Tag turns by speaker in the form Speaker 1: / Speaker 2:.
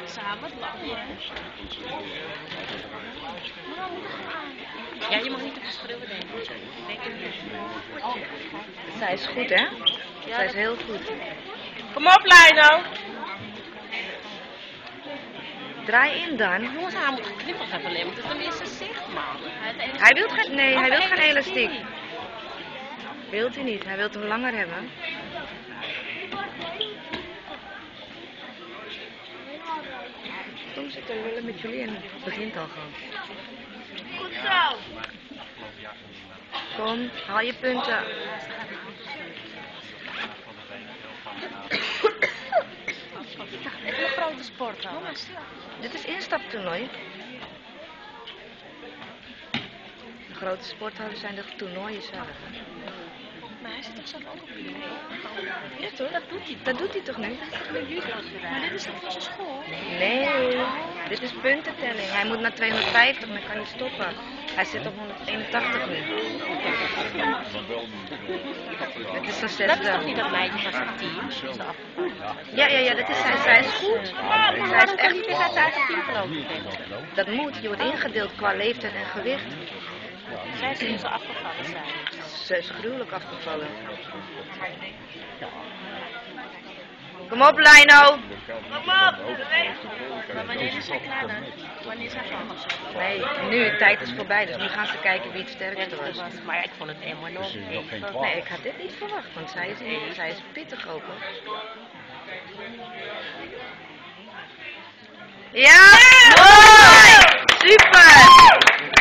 Speaker 1: Samen lachen. Ja, je mag niet op de schreeuwen denken.
Speaker 2: Zij is goed, hè? Zij is heel goed.
Speaker 1: Kom op, Lino.
Speaker 2: Draai in dan.
Speaker 1: Jongens, hij moet geknippeld hebben alleen, want het is een eerste zicht, man.
Speaker 2: Hij wil geen, nee, hij wil geen elastiek. Wilt hij niet, hij wil hem langer hebben. Tom zit er willen met jullie en het begint al gewoon.
Speaker 1: Goed zo.
Speaker 2: Kom, haal je punten.
Speaker 1: Even een grote sport, hoor.
Speaker 2: Dit is instaptoernooi. De grote sporthallen zijn de toernooien zelf.
Speaker 1: Maar hij zit toch zelf ook op je.
Speaker 2: Ja toch? Dat doet hij. Dat doet hij toch nu?
Speaker 1: Maar dit is toch voor zijn school?
Speaker 2: Nee, dit is puntentelling. Hij moet naar 250, dan kan hij stoppen. Hij zit op 181 nu. Het is zijn
Speaker 1: Dat is toch
Speaker 2: zesde.
Speaker 1: niet dat meisje van zijn team?
Speaker 2: Ja, dat is zij. Zij is goed. Zij is echt...
Speaker 1: Is uit het team gelopen?
Speaker 2: Dat moet. Je wordt ingedeeld qua leeftijd en gewicht.
Speaker 1: Zij is niet zo afgevallen zijn.
Speaker 2: Ze is gruwelijk afgevallen. Kom op, Lino.
Speaker 1: Kom op, beweeg. Maar wanneer is hij klaar dan? Wanneer is hij van?
Speaker 2: Nee, nu, de tijd is voorbij, dus nu gaan ze kijken wie het sterkste was.
Speaker 1: Maar ik vond het enorm.
Speaker 2: Nee, ik had dit niet verwacht, want zij is pittig ook, hoor. Ja! Mooi! Super!